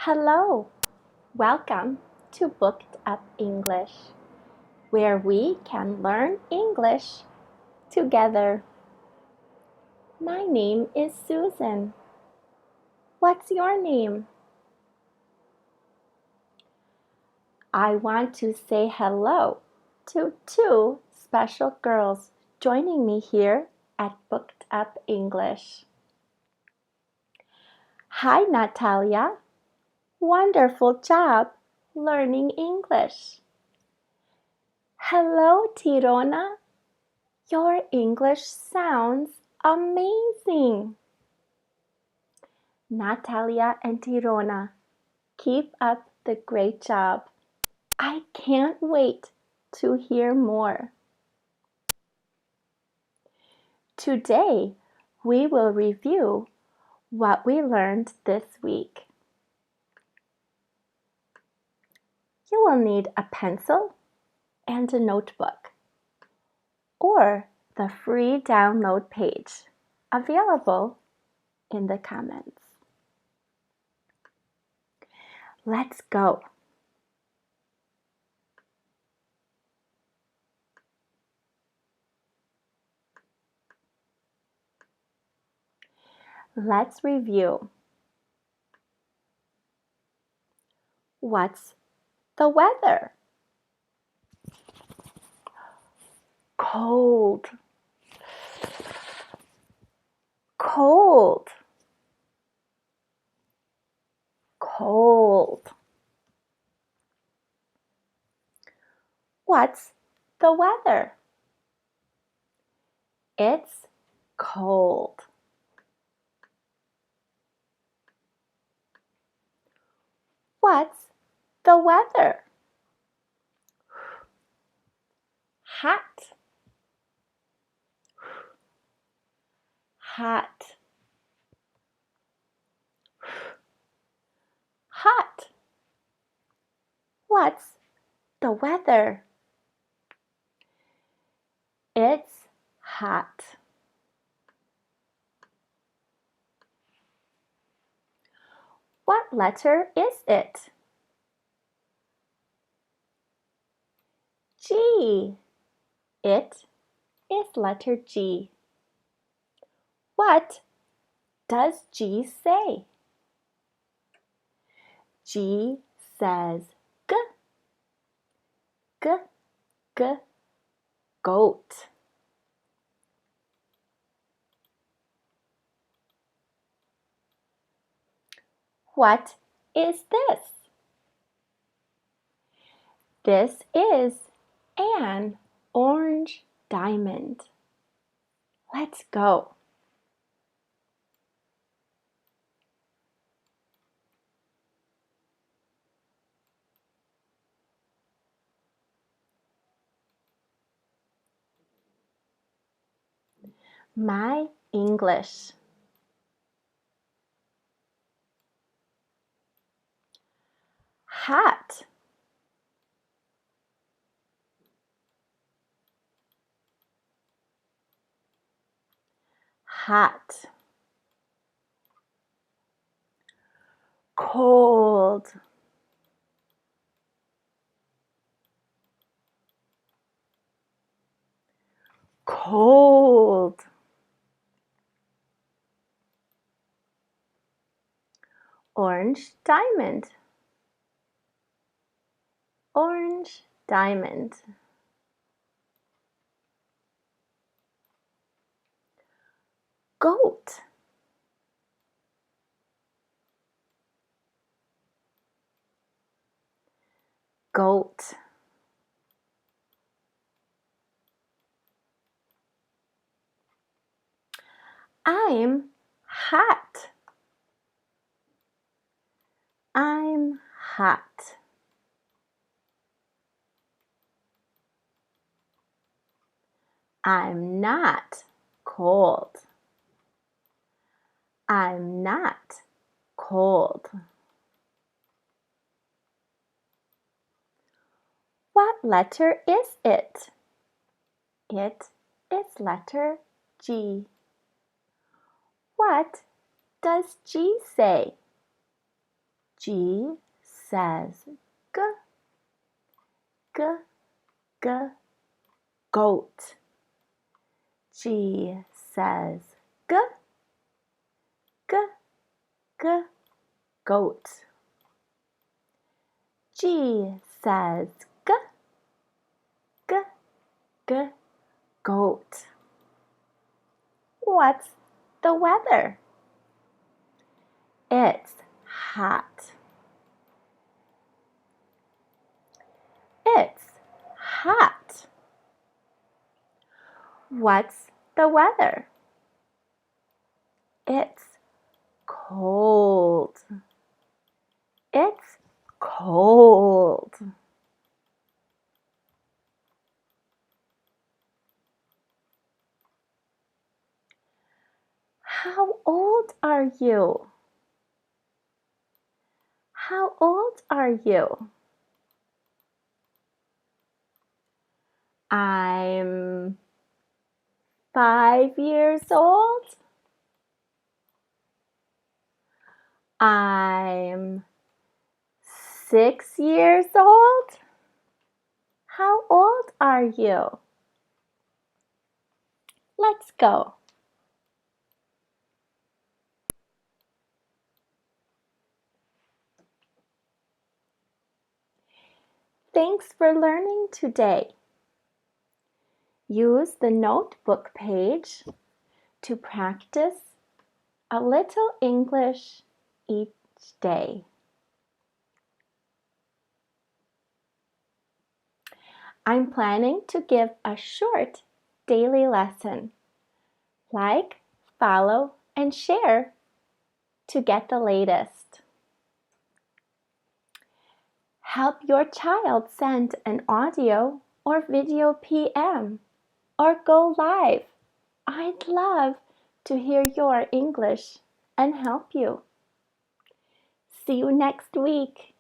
Hello, welcome to Booked Up English, where we can learn English together. My name is Susan. What's your name? I want to say hello to two special girls joining me here at Booked Up English. Hi, Natalia. Wonderful job learning English. Hello, Tirona. Your English sounds amazing. Natalia and Tirona, keep up the great job. I can't wait to hear more. Today, we will review what we learned this week. You will need a pencil and a notebook, or the free download page available in the comments. Let's go. Let's review. What's the weather? Cold. Cold. Cold. What's the weather? It's cold. What's the weather? Hot. Hot. Hot. What's the weather? It's hot. What letter is it? G. It is letter G. What does G say? G says G. G. G. Goat. What is this? This is an orange diamond. Let's go. My English. Hat. Hat. Cold. Cold. Orange diamond. Orange diamond. Goat. Goat. I'm hot. I'm hot. I'm not cold. I'm not cold. What letter is it? It is letter G. What does G say? G says G, G, G, goat. G says G, G, G, goat. G says G, G, G, goat. What's the weather? It's hot. It's hot. What's the weather? It's cold. It's cold. How old are you? How old are you? I'm 5 years old. I'm 6 years old. How old are you? Let's go. Thanks for learning today. Use the notebook page to practice a little English each day. I'm planning to give a short daily lesson. Like, follow, and share to get the latest. Help your child send an audio or video PM or go live. I'd love to hear your English and help you. See you next week.